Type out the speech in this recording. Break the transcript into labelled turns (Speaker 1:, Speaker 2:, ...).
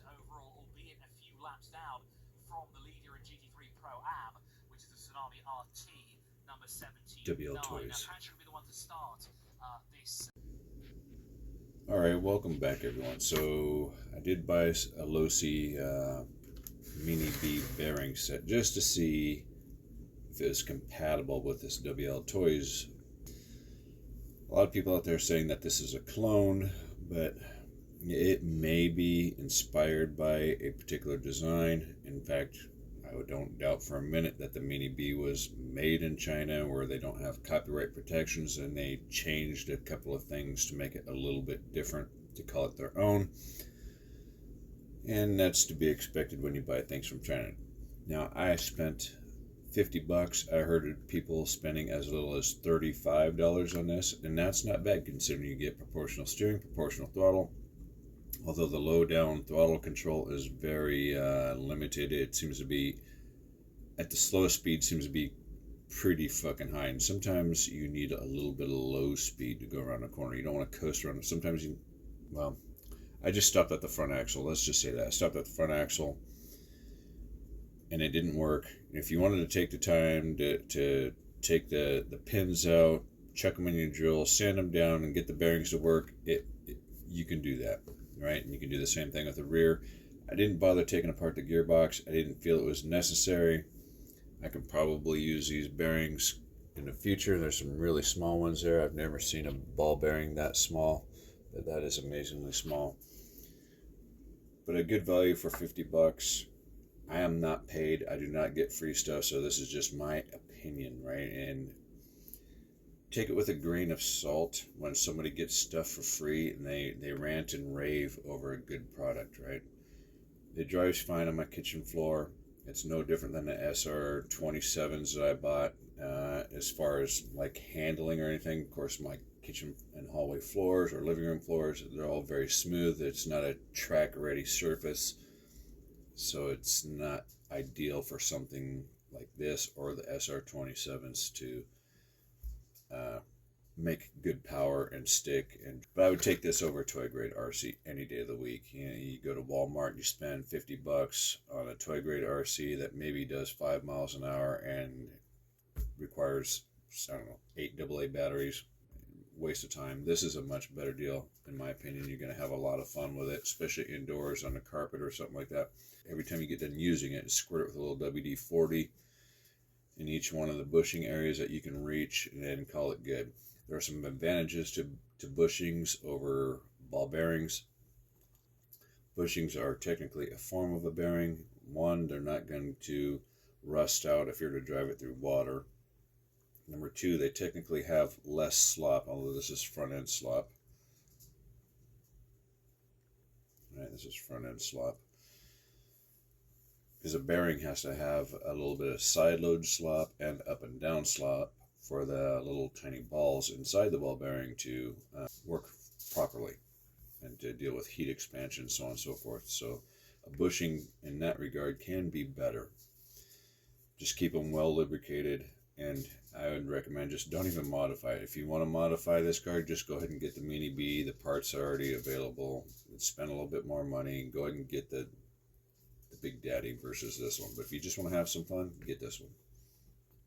Speaker 1: quiet overall, albeit a few laps down from the leader in GT3 Pro-Am, which is the Tsunami RT number 79.
Speaker 2: Wltoys.
Speaker 1: Now, Patrick will be the one to start this.
Speaker 2: Alright, welcome back everyone. So I did buy a Losi Mini B bearing set just to see if it's compatible with this Wltoys. A lot of people out there saying that this is a clone, but it may be inspired by a particular design. In fact, I don't doubt for a minute that the Mini B was made in China, where they don't have copyright protections, and they changed a couple of things to make it a little bit different, to call it their own. And that's to be expected when you buy things from China. Now, I spent $50. I heard people spending as little as $35 on this, and that's not bad considering you get proportional steering, proportional throttle. Although the low down throttle control is very limited. It seems to be, at the slowest speed, seems to be pretty fucking high. And sometimes you need a little bit of low speed to go around a corner. You don't want to coast around. Sometimes you, well, I just stopped at the front axle. Let's just say that. I stopped at the front axle and it didn't work. If you wanted to take the time to take the pins out, chuck them in your drill, sand them down, and get the bearings to work, you can do that. Right, and you can do the same thing with the rear. I didn't bother taking apart the gearbox. I didn't feel it was necessary. I can probably use these bearings in the future. There's some really small ones there. I've never seen a ball bearing that small, but that is amazingly small. But a good value for $50. I am not paid. I do not get free stuff, so this is just my opinion, right? And take it with a grain of salt when somebody gets stuff for free and they rant and rave over a good product, right? It drives fine on my kitchen floor. It's no different than the SR27s that I bought as far as like handling or anything. Of course, my kitchen and hallway floors or living room floors, they're all very smooth. It's not a track-ready surface, so it's not ideal for something like this or the SR27s to make good power and stick. But I would take this over a toy grade RC any day of the week. You know, you go to Walmart and you spend $50 on a toy grade RC that maybe does 5 miles an hour and requires, I don't know, 8 AA batteries. Waste of time. This is a much better deal, in my opinion. You're going to have a lot of fun with it, especially indoors on the carpet or something like that. Every time you get done using it, squirt it with a little WD-40 in each one of the bushing areas that you can reach, and then call it good. There are some advantages to bushings over ball bearings. Bushings are technically a form of a bearing. One, they're not going to rust out if you're to drive it through water. Number two, they technically have less slop, although this is front end slop. All right, this is front end slop. Because a bearing has to have a little bit of side load slop and up and down slop for the little tiny balls inside the ball bearing to work properly and to deal with heat expansion, so on and so forth. So a bushing in that regard can be better. Just keep them well lubricated, and I would recommend just don't even modify it. If you want to modify this car, just go ahead and get the Mini B. The parts are already available. Spend a little bit more money and go ahead and get the Big Daddy versus this one. But if you just want to have some fun, get this one.